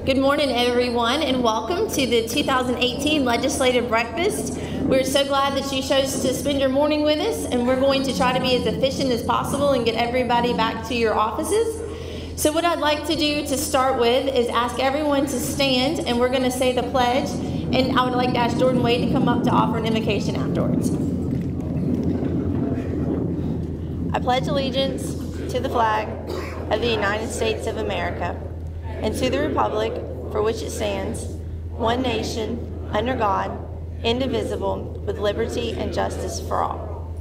Good morning, everyone, and welcome to the 2018 Legislative Breakfast. We're so glad that you chose to spend your morning with us, and we're going to try to be as efficient as possible and get everybody back to your offices. So what I'd like to do to start with is ask everyone to stand, and we're going to say the pledge, and I would like to ask Jordan Wade to come up to offer an invocation afterwards. I pledge allegiance to the flag of the United States of America and to the republic for which it stands, one nation, under God, indivisible, with liberty and justice for all.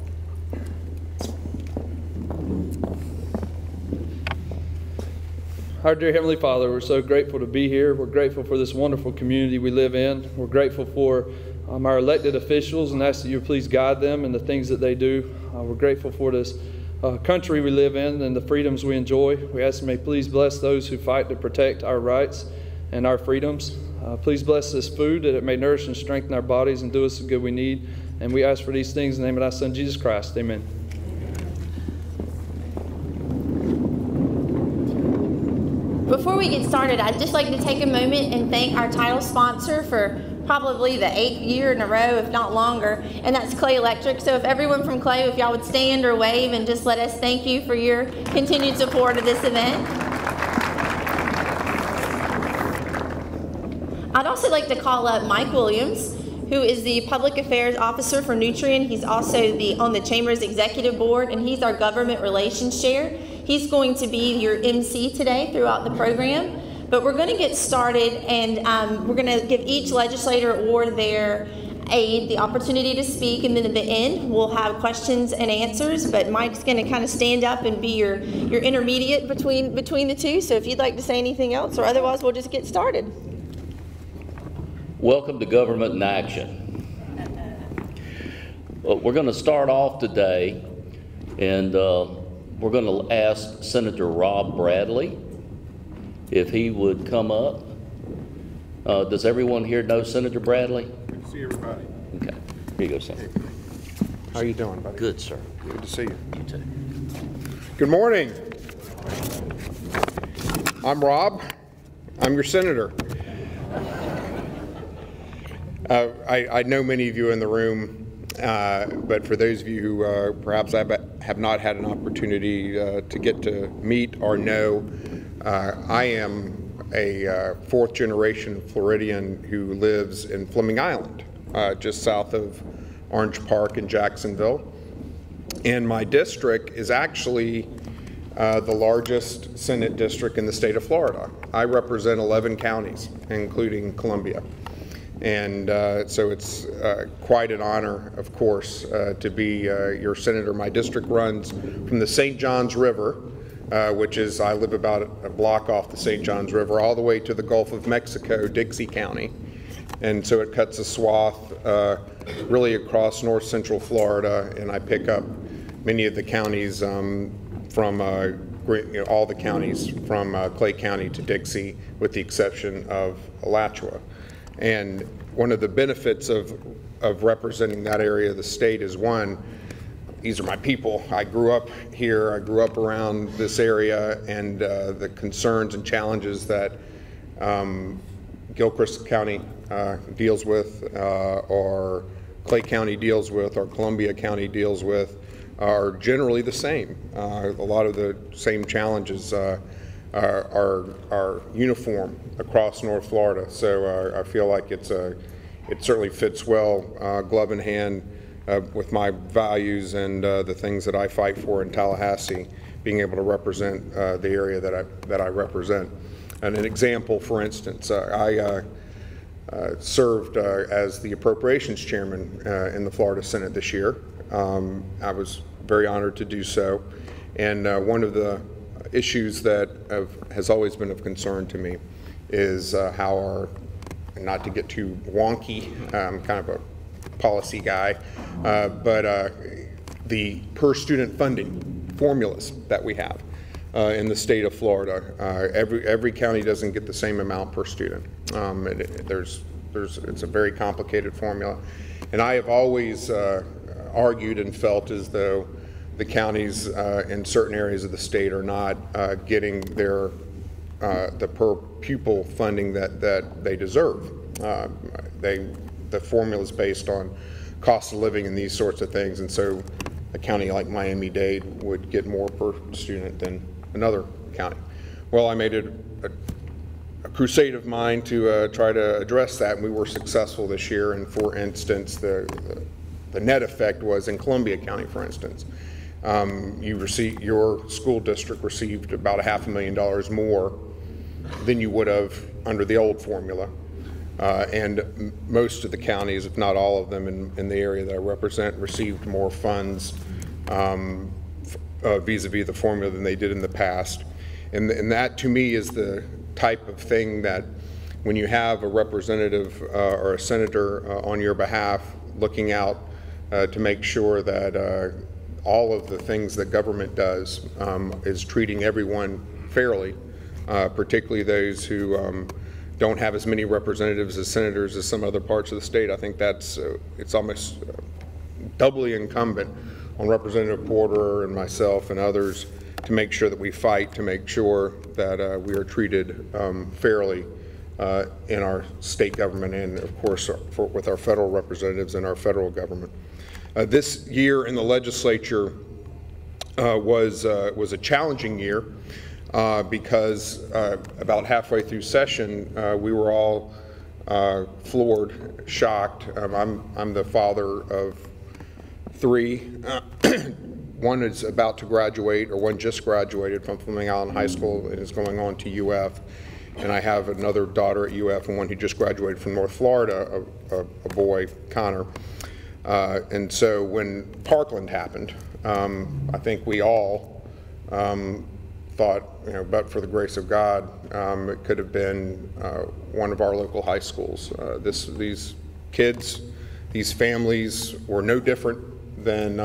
Our dear Heavenly Father, we're so grateful to be here. We're grateful for this wonderful community we live in. We're grateful for our elected officials and ask that you please guide them in the things that they do. We're grateful for this country we live in and the freedoms we enjoy. We ask you may please bless those who fight to protect our rights and our freedoms. Please bless this food that it may nourish and strengthen our bodies and do us the good we need. And we ask for these things in the name of thy Son, Jesus Christ. Amen. Before we get started, I'd just like to take a moment and thank our title sponsor for probably the 8th year in a row, if not longer, and that's Clay Electric. So if everyone from Clay, if y'all would stand or wave and just let us thank you for your continued support of this event. I'd also like to call up Mike Williams, who is the Public Affairs Officer for Nutrien. He's also on the Chamber's Executive Board, and he's our Government Relations Chair. He's going to be your MC today throughout the program. But we're going to get started, and we're going to give each legislator or their aide the opportunity to speak, and then at the end we'll have questions and answers. But Mike's going to kind of stand up and be your intermediate between the two. So if you'd like to say anything else, or otherwise we'll just get started. Welcome to Government in Action. We're going to start off today, and we're going to ask Senator Rob Bradley if he would come up. Does everyone here know Senator Bradley? Good to see everybody. Okay. Here you go, Senator. How you doing, buddy? Good, sir. Good to see you. You too. Good morning. I'm Rob. I'm your senator. I know many of you in the room, but for those of you who perhaps have not had an opportunity to get to meet or know, I am a fourth generation Floridian who lives in Fleming Island, just south of Orange Park in Jacksonville. And my district is actually the largest Senate district in the state of Florida. I represent 11 counties, including Columbia. And so it's quite an honor, of course, to be your senator. My district runs from the St. Johns River, which is, I live about a block off the St. Johns River, all the way to the Gulf of Mexico, Dixie County. And so it cuts a swath really across north central Florida, and I pick up many of the counties from all the counties from Clay County to Dixie, with the exception of Alachua. And one of the benefits of representing that area of the state is, one, these are my people. I grew up here, I grew up around this area, and the concerns and challenges that Gilchrist County deals with, or Clay County deals with, or Columbia County deals with, are generally the same. A lot of the same challenges are uniform across North Florida. So I feel like it certainly fits well, glove in hand, with my values and the things that I fight for in Tallahassee, being able to represent the area that I represent. And an example, for instance, I served as the appropriations chairman in the Florida Senate this year. I was very honored to do so. And one of the issues that has always been of concern to me is how our, not to get too wonky, kind of a policy guy, but the per student funding formulas that we have in the state of Florida. Every county doesn't get the same amount per student. It's a very complicated formula, and I have always argued and felt as though the counties in certain areas of the state are not getting their the per pupil funding that they deserve. The formula is based on cost of living and these sorts of things, and so a county like Miami-Dade would get more per student than another county. Well, I made it a crusade of mine to try to address that, and we were successful this year. And for instance, the net effect was in Columbia County, for instance, your school district received about $500,000 more than you would have under the old formula. And most of the counties, if not all of them in the area that I represent, received more funds vis-a-vis the formula than they did in the past. And that, to me, is the type of thing that when you have a representative or a senator on your behalf looking out to make sure that all of the things that government does is treating everyone fairly, particularly those who don't have as many representatives as senators as some other parts of the state. I think that's it's almost doubly incumbent on Representative Porter and myself and others to make sure that we fight to make sure that we are treated fairly in our state government and, of course, with our federal representatives and our federal government. This year in the legislature was a challenging year. Because about halfway through session, we were all floored, shocked. I'm the father of 3. One is about to graduate, or one just graduated from Fleming Island High School and is going on to UF. And I have another daughter at UF and one who just graduated from North Florida, a boy, Connor. And so when Parkland happened, I think we all thought, but for the grace of God, it could have been one of our local high schools. These kids, these families were no different than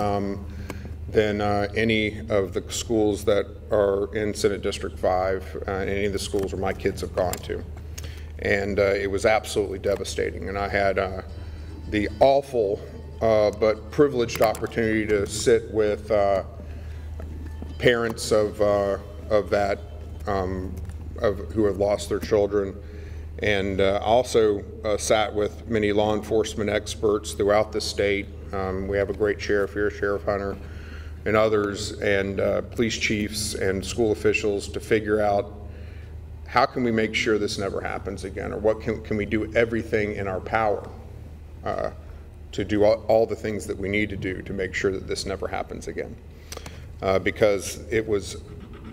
any of the schools that are in Senate District 5, any of the schools where my kids have gone to. And it was absolutely devastating. And I had the awful but privileged opportunity to sit with parents of who have lost their children, and also sat with many law enforcement experts throughout the state. We have a great sheriff here, Sheriff Hunter, and others, and police chiefs and school officials to figure out how can we make sure this never happens again, or what can we do everything in our power to do all the things that we need to do to make sure that this never happens again. Because it was,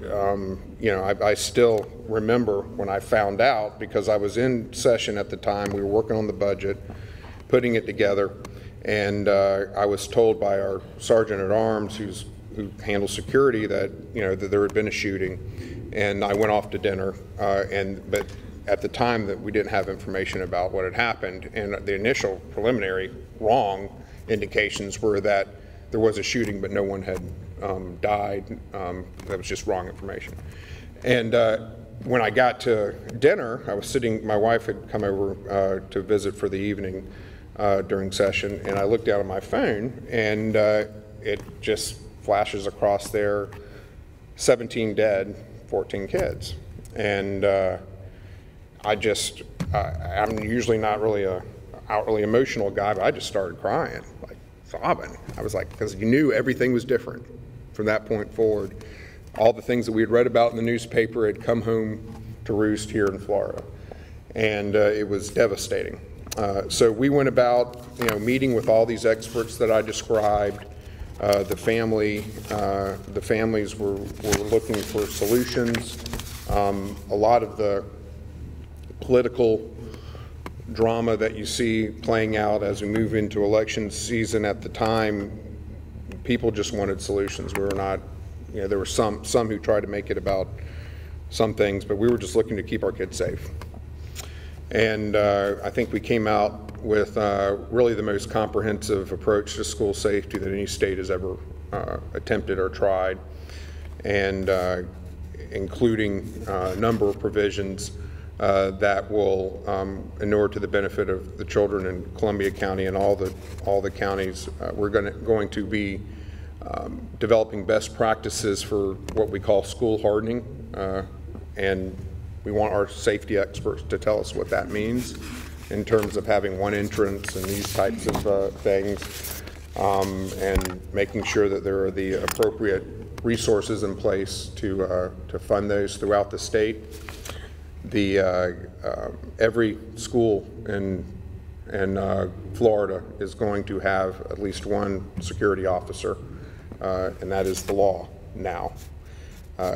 I still remember when I found out, because I was in session at the time, we were working on the budget, putting it together, and I was told by our sergeant at arms who handles security that, that there had been a shooting, and I went off to dinner, but at the time that we didn't have information about what had happened, and the initial preliminary wrong indications were that there was a shooting, but no one had died. That was just wrong information. And when I got to dinner, I was sitting, my wife had come over to visit for the evening during session, and I looked down at my phone, and it just flashes across there, 17 dead, 14 kids. And I'm usually not really a outwardly emotional guy, but I just started crying, like sobbing. I was like, because you knew everything was different from that point forward. All the things that we had read about in the newspaper had come home to roost here in Florida, and it was devastating. So we went about, meeting with all these experts that I described. The families were looking for solutions. A lot of the political drama that you see playing out as we move into election season at the time, people just wanted solutions. We were not, there were some who tried to make it about some things, but we were just looking to keep our kids safe. And I think we came out with really the most comprehensive approach to school safety that any state has ever attempted or tried, and including a number of provisions that will inure to the benefit of the children in Columbia County and all the counties. We're going to be developing best practices for what we call school hardening, and We want our safety experts to tell us what that means in terms of having one entrance and these types of things, and making sure that there are the appropriate resources in place to fund those throughout the state. Every school in Florida is going to have at least one security officer, and that is the law now.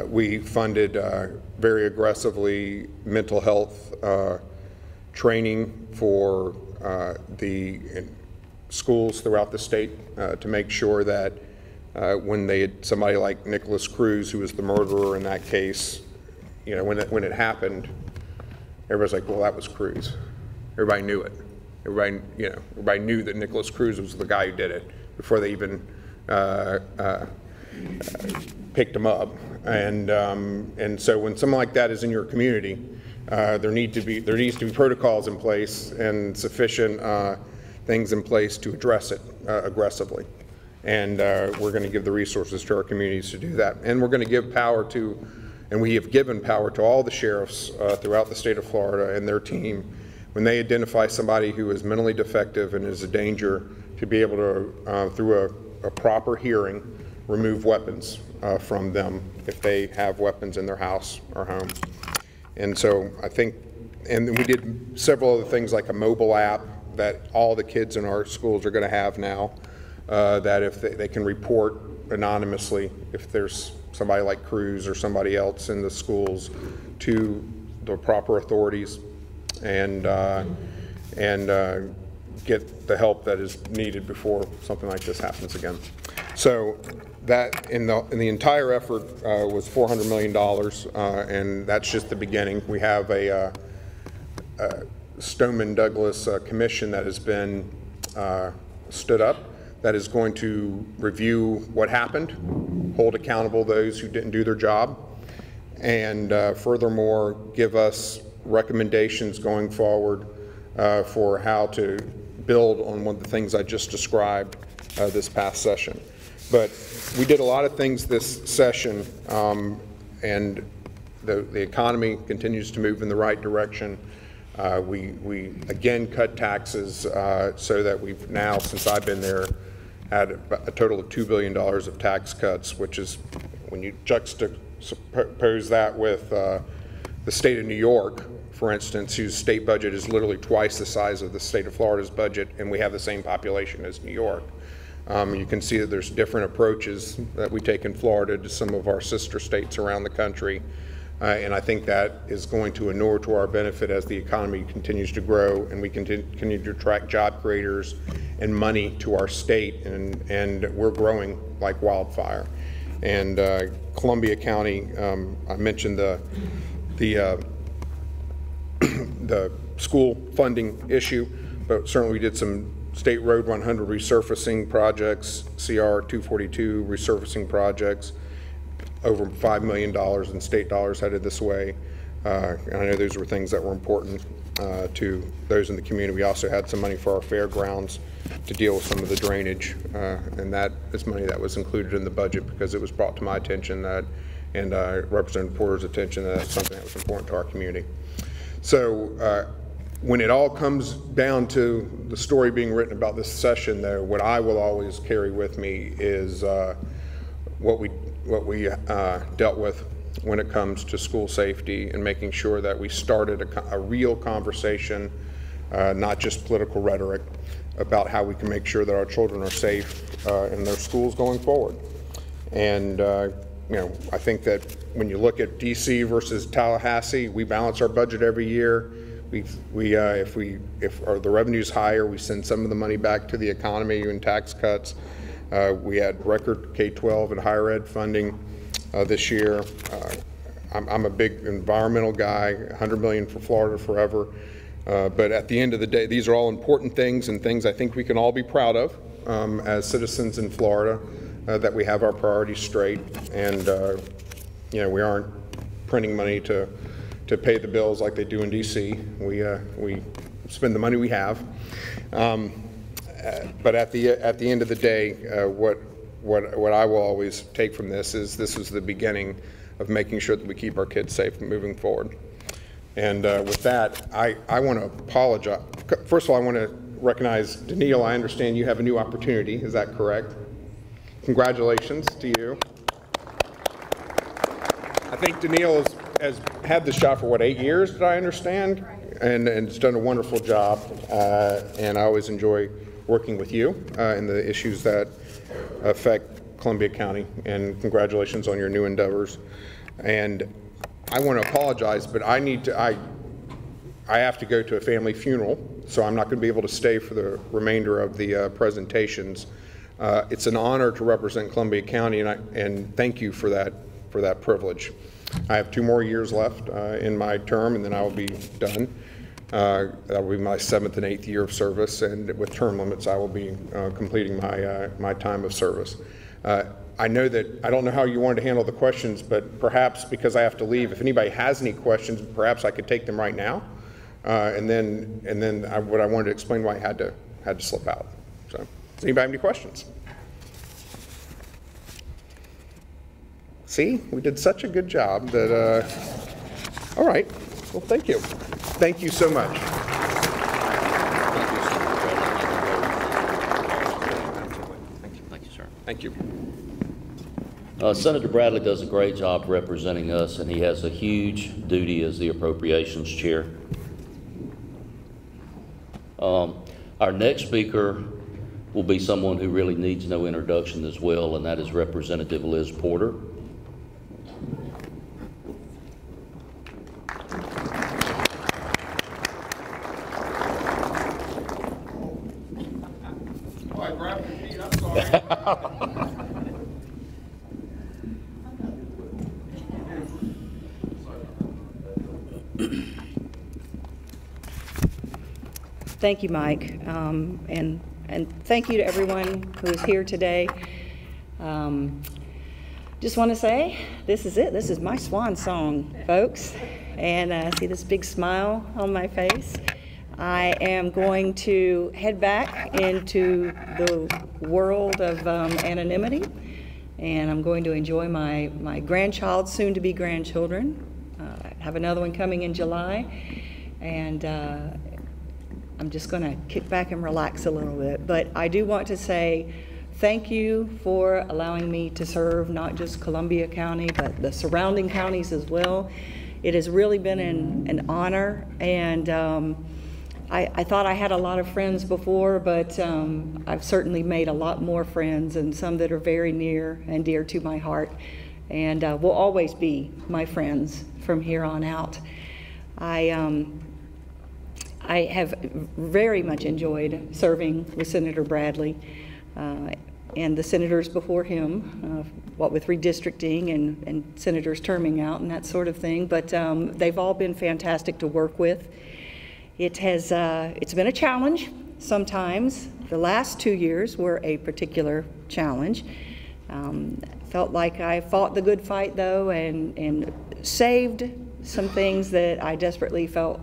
We funded very aggressively mental health training for the schools throughout the state to make sure that when they had somebody like Nicholas Cruz, who was the murderer in that case, you know, when it happened, everybody's like, well, that was Cruz. Everybody knew it. Everybody knew that Nicholas Cruz was the guy who did it before they even picked him up. And so when something like that is in your community, there needs to be protocols in place and sufficient things in place to address it aggressively. And we're going to give the resources to our communities to do that. And we're going to give power to, and we have given power to all the sheriffs throughout the state of Florida and their team when they identify somebody who is mentally defective and is a danger, to be able to, through a proper hearing, remove weapons from them if they have weapons in their house or home. And so I think, and we did several other things like a mobile app that all the kids in our schools are going to have now, that if they can report anonymously if there's somebody like Cruz or somebody else in the schools to the proper authorities, and get the help that is needed before something like this happens again. So that in the entire effort was $400 million, and that's just the beginning. We have a Stoneman Douglas commission that has been stood up that is going to review what happened, hold accountable those who didn't do their job, and furthermore give us recommendations going forward for how to build on one of the things I just described this past session. But we did a lot of things this session, and the economy continues to move in the right direction. We again cut taxes so that we've now, since I've been there, had a total of $2 billion of tax cuts, which is, when you juxtapose that with the state of New York, for instance, whose state budget is literally twice the size of the state of Florida's budget, and we have the same population as New York. You can see that there's different approaches that we take in Florida to some of our sister states around the country. And I think that is going to inure to our benefit as the economy continues to grow and we continue to attract job creators and money to our state, and we're growing like wildfire. And Columbia County, I mentioned the school funding issue, but certainly we did some State Road 100 resurfacing projects, CR 242 resurfacing projects, over $5 million in state dollars headed this way. And I know those were things that were important to those in the community. We also had some money for our fairgrounds to deal with some of the drainage, and that is money that was included in the budget because it was brought to my attention that, and Representative Porter's attention, that that's something that was important to our community. So when it all comes down to the story being written about this session, though, what I will always carry with me is what we dealt with when it comes to school safety and making sure that we started a real conversation, not just political rhetoric, about how we can make sure that our children are safe in their schools going forward. And you know, I think that when you look at DC versus Tallahassee, we balance our budget every year. If the revenue's higher, we send some of the money back to the economy in tax cuts. We had record K-12 and higher ed funding this year. I'm a big environmental guy, $100 million for Florida forever. But at the end of the day, these are all important things and things I think we can all be proud of as citizens in Florida, that we have our priorities straight, and you know, we aren't printing money to pay the bills like they do in DC. We spend the money we have. But at the end of the day, what I will always take from this is the beginning of making sure that we keep our kids safe moving forward. And with that, I want to apologize. First of all, I want to recognize Daniil. I understand you have a new opportunity. Is that correct? Congratulations to you. I think Daniil has had this job for, what, 8 years, did I understand? And has done a wonderful job. And I always enjoy working with you in the issues that affect Columbia County. And congratulations on your new endeavors. And I want to apologize, but I have to go to a family funeral, so I'm not going to be able to stay for the remainder of the presentations. It's an honor to represent Columbia County, and thank you for that privilege. I have 2 more years left in my term, and then I will be done. That will be my 7th and 8th year of service, and with term limits, I will be completing my time of service. I don't know how you wanted to handle the questions, but perhaps because I have to leave, if anybody has any questions, perhaps I could take them right now, and then what I wanted to explain why I had to slip out. So, does anybody have any questions? See, we did such a good job that. All right. Well, thank you. Thank you so much. Thank you, sir. Thank you. Senator Bradley does a great job representing us, and he has a huge duty as the Appropriations Chair. Our next speaker will be someone who really needs no introduction as well, and that is Representative Liz Porter. Oh, I grabbed your feet. I'm sorry. Thank you, Mike, and thank you to everyone who is here today. Just want to say, this is it. This is my swan song, folks, and I see this big smile on my face. I am going to head back into the world of anonymity, and I'm going to enjoy my grandchild, soon-to-be grandchildren. I have another one coming in July, and I'm just going to kick back and relax a little bit. But I do want to say thank you for allowing me to serve not just Columbia County, but the surrounding counties as well. It has really been an honor, and I thought I had a lot of friends before, but I've certainly made a lot more friends, and some that are very near and dear to my heart, and will always be my friends from here on out. I have very much enjoyed serving with Senator Bradley and the senators before him, what with redistricting and senators terming out and that sort of thing, but they've all been fantastic to work with. It's been a challenge sometimes. The last 2 years were a particular challenge. Felt like I fought the good fight though, and saved some things that I desperately felt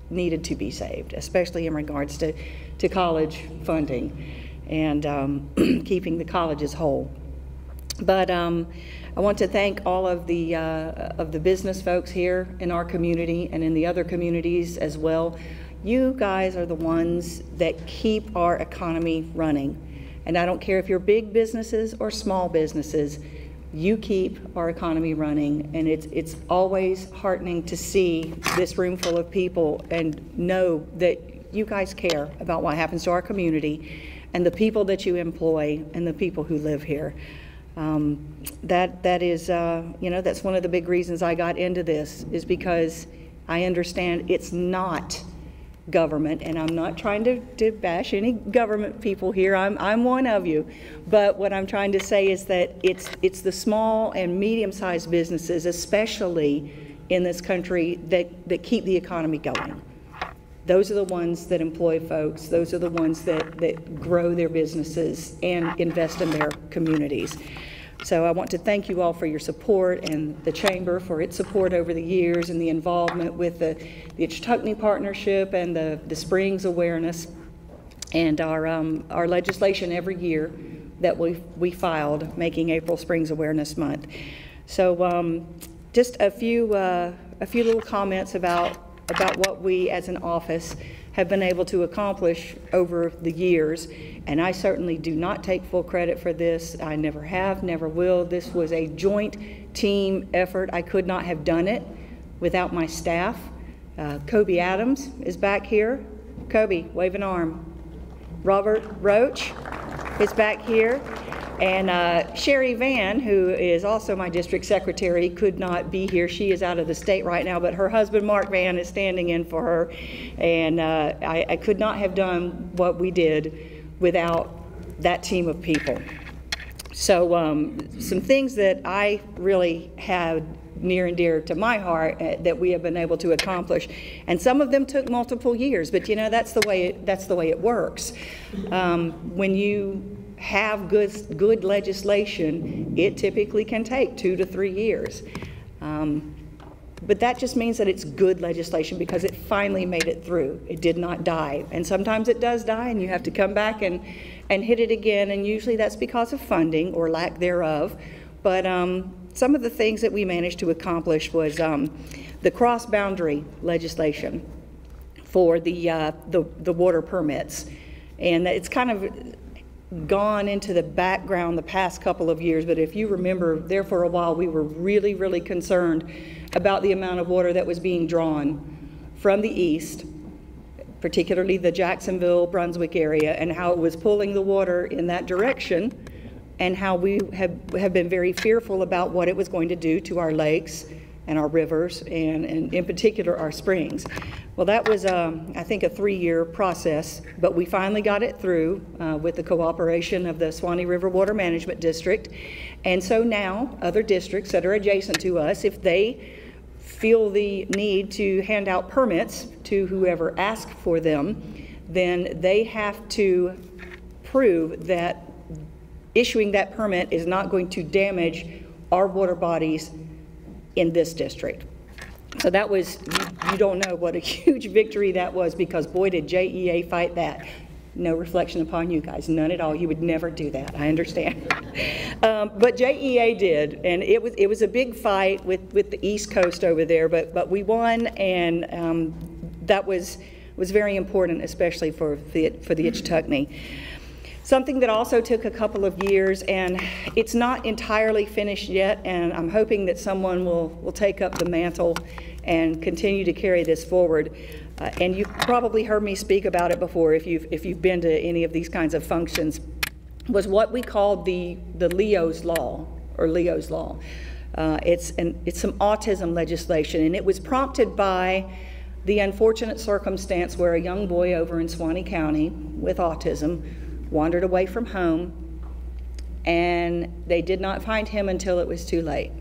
needed to be saved, especially in regards to college funding and keeping the colleges whole. But I want to thank all of the business folks here in our community and in the other communities as well. You guys are the ones that keep our economy running. And I don't care if you're big businesses or small businesses, you keep our economy running, and it's always heartening to see this room full of people and know that you guys care about what happens to our community and the people that you employ and the people who live here. That is, that's one of the big reasons I got into this, is because I understand it's not government, and I'm not trying to bash any government people here. I'm one of you, but what I'm trying to say is that it's the small and medium-sized businesses, especially in this country, that keep the economy going. Those are the ones that employ folks. Those are the ones that grow their businesses and invest in their communities. So I want to thank you all for your support, and the Chamber for its support over the years, and the involvement with the Ichetuckney Partnership and the Springs Awareness, and our legislation every year that we filed making April Springs Awareness Month. So just a few a few little comments about what we as an office have been able to accomplish over the years. And I certainly do not take full credit for this. I never have, never will. This was a joint team effort. I could not have done it without my staff. Kobe Adams is back here. Kobe, wave an arm. Robert Roach is back here. And Sherry Van, who is also my district secretary, could not be here. She is out of the state right now, but her husband, Mark Van, is standing in for her. And I could not have done what we did without that team of people. So some things that I really had near and dear to my heart that we have been able to accomplish, and some of them took multiple years, but you know, that's the way it works. When you have good legislation, it typically can take 2 to 3 years. But that just means that it's good legislation because it finally made it through. It did not die. And sometimes it does die and you have to come back and hit it again, and usually that's because of funding or lack thereof. But some of the things that we managed to accomplish was the cross-boundary legislation for the water permits. And it's kind of gone into the background the past couple of years, but if you remember, there for a while we were really, really concerned about the amount of water that was being drawn from the east, particularly the Jacksonville, Brunswick area, and how it was pulling the water in that direction, and how we have been very fearful about what it was going to do to our lakes and our rivers, and in particular our springs. Well, that was, I think, a 3-year process, but we finally got it through with the cooperation of the Suwannee River Water Management District. And so now other districts that are adjacent to us, if they feel the need to hand out permits to whoever asks for them, then they have to prove that issuing that permit is not going to damage our water bodies in this district. So that was, you don't know what a huge victory that was, because boy did JEA fight that. No reflection upon you guys, none at all. You would never do that, I understand. But JEA did, and it was a big fight with the East Coast over there, but we won, and that was very important, especially for the Ichetucknee. Something that also took a couple of years, and it's not entirely finished yet, and I'm hoping that someone will take up the mantle and continue to carry this forward. And you've probably heard me speak about it before if you've been to any of these kinds of functions, was what we called the Leo's Law, or Leo's Law. It's some autism legislation, and it was prompted by the unfortunate circumstance where a young boy over in Suwannee County with autism wandered away from home, and they did not find him until it was too late.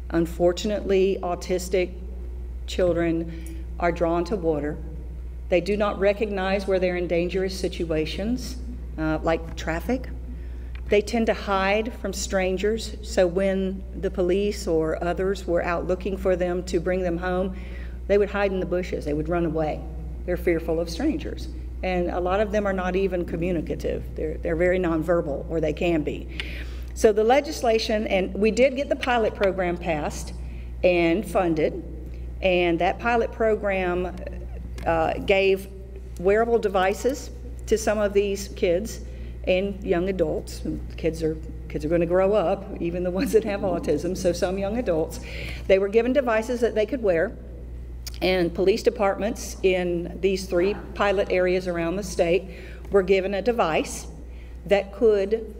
Unfortunately, autistic children are drawn to water. They do not recognize where they're in dangerous situations, like traffic. They tend to hide from strangers, so when the police or others were out looking for them to bring them home, they would hide in the bushes, they would run away. They're fearful of strangers. And a lot of them are not even communicative. They're very nonverbal, or they can be. So the legislation, and we did get the pilot program passed and funded, and that pilot program gave wearable devices to some of these kids and young adults. Kids are going to grow up, even the ones that have autism, so some young adults. They were given devices that they could wear. And police departments in these 3 pilot areas around the state were given a device that could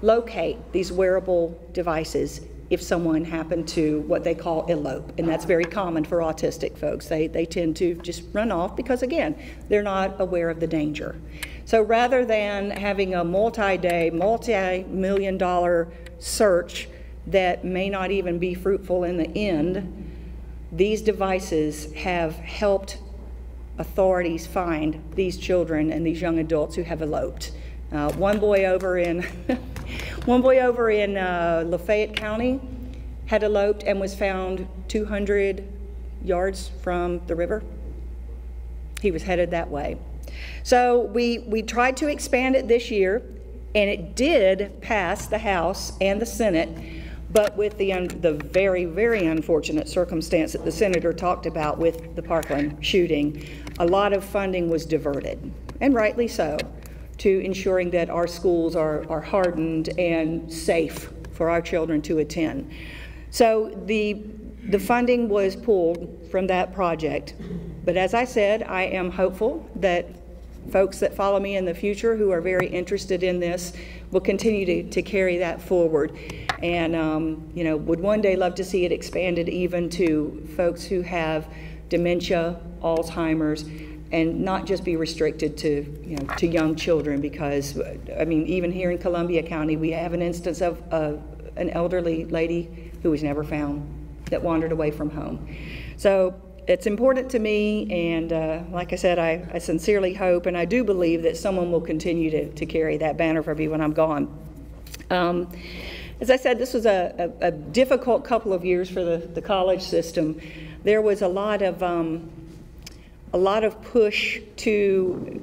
locate these wearable devices if someone happened to what they call elope. And that's very common for autistic folks. They tend to just run off because, again, they're not aware of the danger. So rather than having a multi-day, multi-million-dollar search that may not even be fruitful in the end, these devices have helped authorities find these children and these young adults who have eloped. One boy over in Lafayette County had eloped and was found 200 yards from the river. He was headed that way. So we tried to expand it this year, and it did pass the House and the Senate. But with the very, very unfortunate circumstance that the senator talked about with the Parkland shooting, a lot of funding was diverted, and rightly so, to ensuring that our schools are hardened and safe for our children to attend. So the funding was pulled from that project. But as I said, I am hopeful that folks that follow me in the future who are very interested in this will continue to carry that forward, and you know, would one day love to see it expanded even to folks who have dementia, Alzheimer's, and not just be restricted to, you know, to young children, because I mean, even here in Columbia County, we have an instance of an elderly lady who was never found that wandered away from home. So it's important to me, and like I said, I sincerely hope and I do believe that someone will continue to carry that banner for me when I'm gone. As I said, this was a difficult couple of years for the college system. There was a lot of push to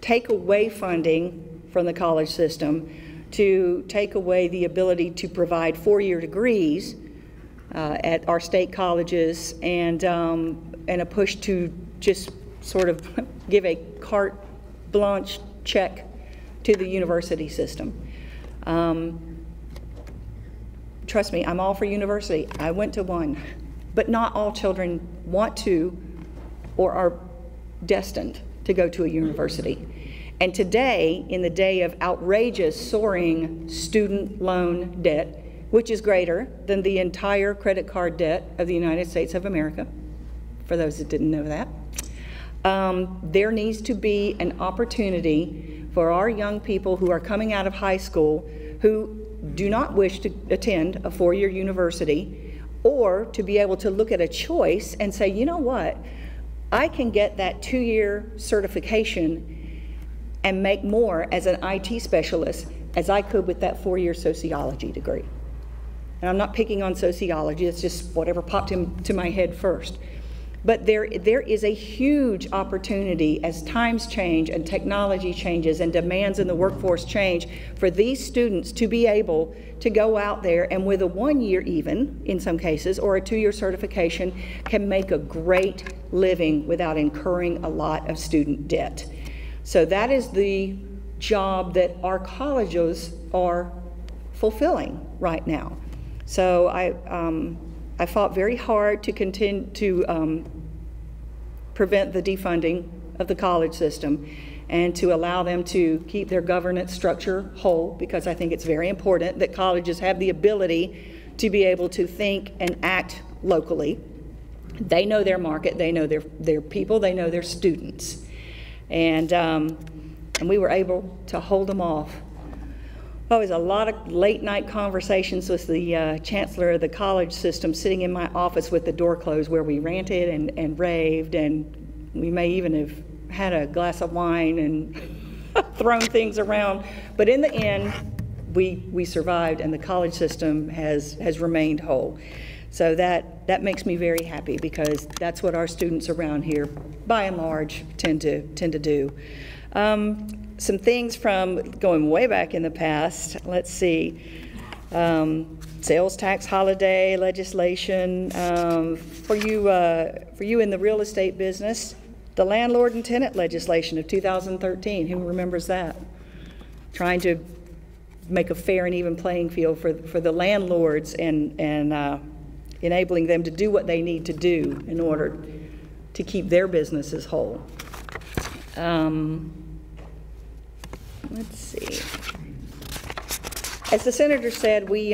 take away funding from the college system, to take away the ability to provide four-year degrees at our state colleges, and a push to just sort of give a carte blanche check to the university system. Trust me, I'm all for university. I went to one, but not all children want to or are destined to go to a university. And today, in the day of outrageous, soaring student loan debt, which is greater than the entire credit card debt of the United States of America, for those that didn't know that, there needs to be an opportunity for our young people who are coming out of high school who do not wish to attend a four-year university, or to be able to look at a choice and say, you know what, I can get that two-year certification and make more as an IT specialist as I could with that four-year sociology degree. And I'm not picking on sociology, it's just whatever popped into my head first. But there is a huge opportunity as times change and technology changes and demands in the workforce change for these students to be able to go out there and with a 1 year even, in some cases, or a 2-year certification, can make a great living without incurring a lot of student debt. So that is the job that our colleges are fulfilling right now. So I fought very hard to continue to prevent the defunding of the college system and to allow them to keep their governance structure whole, because I think it's very important that colleges have the ability to be able to think and act locally. They know their market, they know their people, they know their students. And we were able to hold them off. Well, it was a lot of late night conversations with the chancellor of the college system, sitting in my office with the door closed, where we ranted and raved, and we may even have had a glass of wine and thrown things around. But in the end, we survived, and the college system has remained whole. So that makes me very happy, because that's what our students around here, by and large, tend to do. Some things from going way back in the past. Let's see. Sales tax holiday legislation. For you in the real estate business, the landlord and tenant legislation of 2013. Who remembers that? Trying to make a fair and even playing field for the landlords, and enabling them to do what they need to do in order to keep their businesses whole. Let's see. As the senator said, we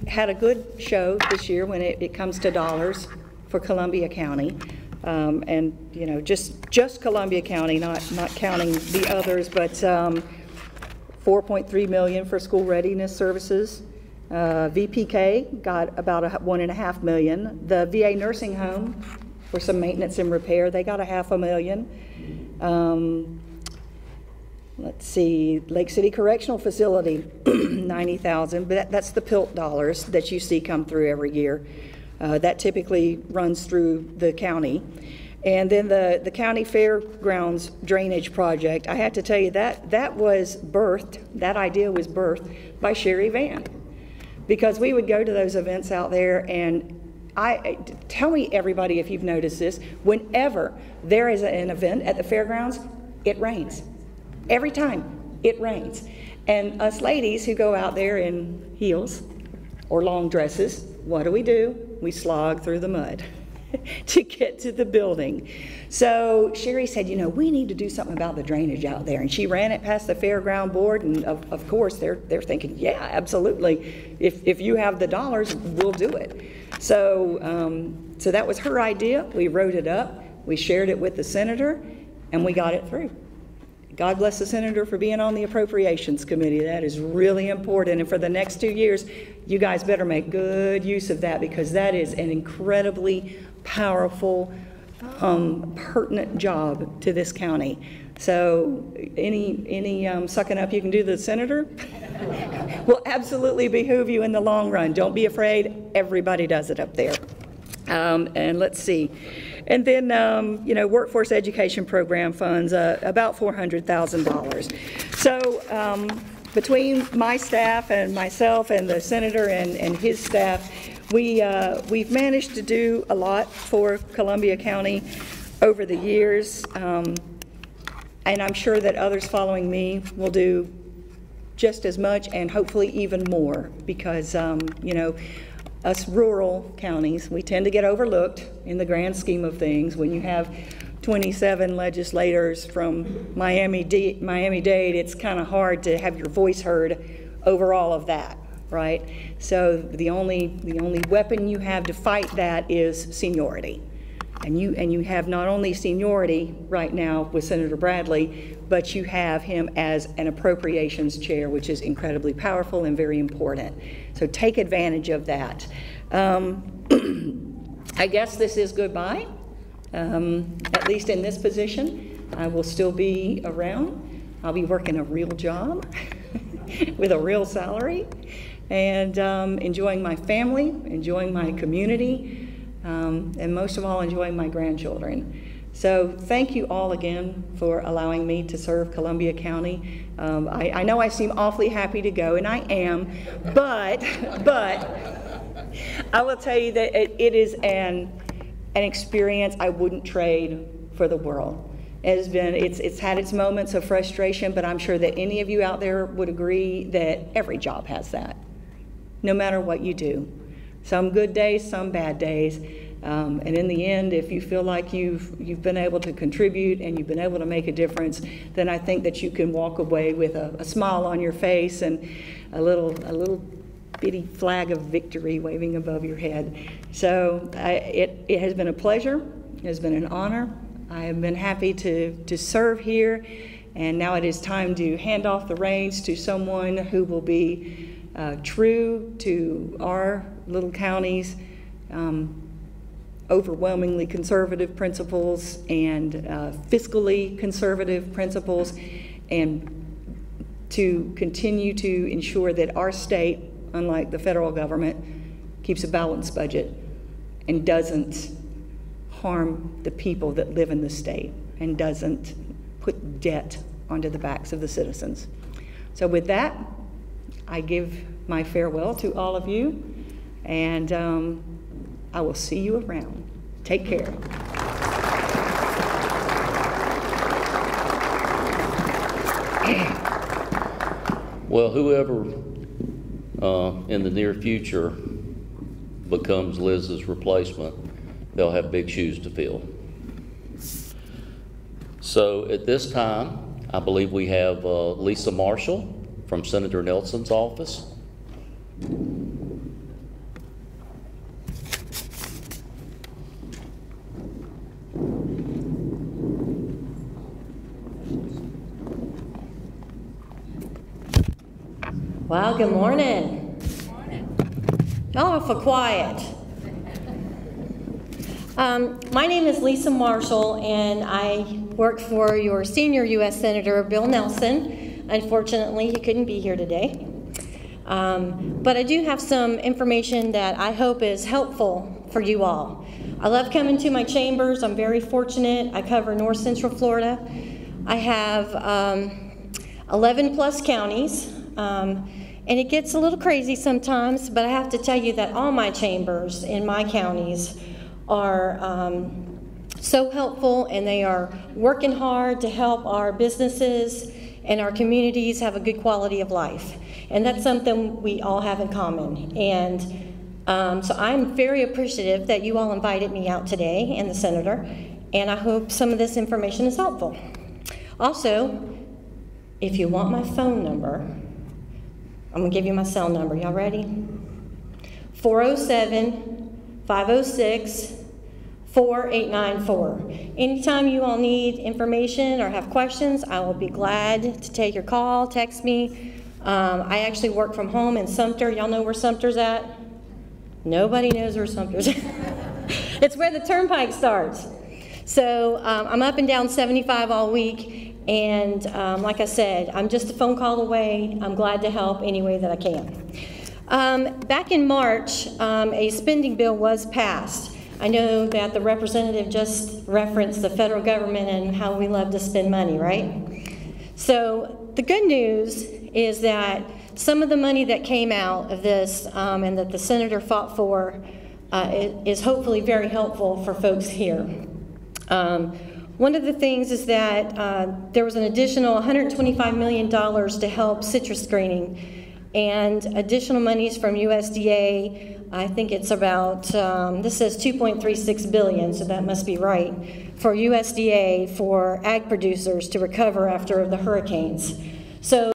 had a good show this year when it comes to dollars for Columbia County, and you know, just Columbia County, not counting the others, but $4.3 million for school readiness services. VPK got about $1.5 million. The VA nursing home for some maintenance and repair, they got $500,000. Let's see, Lake City Correctional Facility, $90,000, but that's the PILT dollars that you see come through every year. That typically runs through the county. And then the county fairgrounds drainage project, I have to tell you that that idea was birthed by Sherry Van. Because we would go to those events out there, and tell me, everybody, if you've noticed this, whenever there is an event at the fairgrounds, it rains. Every time it rains. And us ladies who go out there in heels or long dresses, what do? We slog through the mud to get to the building. So Sherry said, you know, we need to do something about the drainage out there. And she ran it past the fairground board, and of course they're thinking, yeah, absolutely. If you have the dollars, we'll do it. So, so that was her idea. We wrote it up, we shared it with the senator, and we got it through. God bless the senator for being on the Appropriations Committee. That is really important. And for the next 2 years, you guys better make good use of that, because that is an incredibly powerful, pertinent job to this county. So any sucking up you can do to the senator will absolutely behoove you in the long run. Don't be afraid. Everybody does it up there. And let's see. And then, you know, workforce education program funds, about $400,000. So between my staff and myself and the senator and his staff, we've managed to do a lot for Columbia County over the years. And I'm sure that others following me will do just as much and hopefully even more, because, you know, us rural counties, we tend to get overlooked in the grand scheme of things. When you have 27 legislators from Miami-Dade, it's kind of hard to have your voice heard over all of that, right? So the only weapon you have to fight that is seniority. And you have not only seniority right now with Senator Bradley, but you have him as an appropriations chair, which is incredibly powerful and very important. So take advantage of that. I guess this is goodbye, at least in this position. I will still be around. I'll be working a real job with a real salary, and enjoying my family, enjoying my community, and most of all, enjoying my grandchildren. So thank you all again for allowing me to serve Columbia County. I know I seem awfully happy to go, and I am, but I will tell you that it is an experience I wouldn't trade for the world. It's had its moments of frustration, but I'm sure that any of you out there would agree that every job has that, no matter what you do. Some good days, some bad days. And in the end, if you feel like you've been able to contribute and you've been able to make a difference, then I think that you can walk away with a smile on your face and a little bitty flag of victory waving above your head. So it has been a pleasure. It has been an honor. I have been happy to serve here, and now it is time to hand off the reins to someone who will be true to our little county's overwhelmingly conservative principles and fiscally conservative principles, and to continue to ensure that our state, unlike the federal government, keeps a balanced budget and doesn't harm the people that live in the state and doesn't put debt onto the backs of the citizens. So with that, I give my farewell to all of you, and I will see you around. Take care. Well, whoever in the near future becomes Liz's replacement, they'll have big shoes to fill. So at this time, I believe we have Lisa Marshall from Senator Nelson's office. Wow, good morning. Y'all are for quiet. My name is Lisa Marshall, and I work for your senior U.S. Senator, Bill Nelson. Unfortunately, he couldn't be here today. But I do have some information that I hope is helpful for you all. I love coming to my chambers. I'm very fortunate. I cover North Central Florida. I have 11 plus counties, and it gets a little crazy sometimes, but I have to tell you that all my chambers in my counties are so helpful, and they are working hard to help our businesses and our communities have a good quality of life. And that's something we all have in common. And so I'm very appreciative that you all invited me out today, and the senator, and I hope some of this information is helpful. Also, if you want my phone number, I'm gonna give you my cell number. Y'all ready? 407-506-4894. Anytime you all need information or have questions, I will be glad to take your call, text me. I actually work from home in Sumter. Y'all know where Sumter's at? Nobody knows where Sumter's at. It's where the turnpike starts. So I'm up and down 75 all week. And like I said, I'm just a phone call away. I'm glad to help any way that I can. Back in March, a spending bill was passed. I know that the representative just referenced the federal government and how we love to spend money, right? So the good news is that some of the money that came out of this and that the senator fought for is hopefully very helpful for folks here. One of the things is that there was an additional $125 million to help citrus screening, and additional monies from USDA. I think it's about, this says 2.36 billion, so that must be right, for USDA for ag producers to recover after the hurricanes. So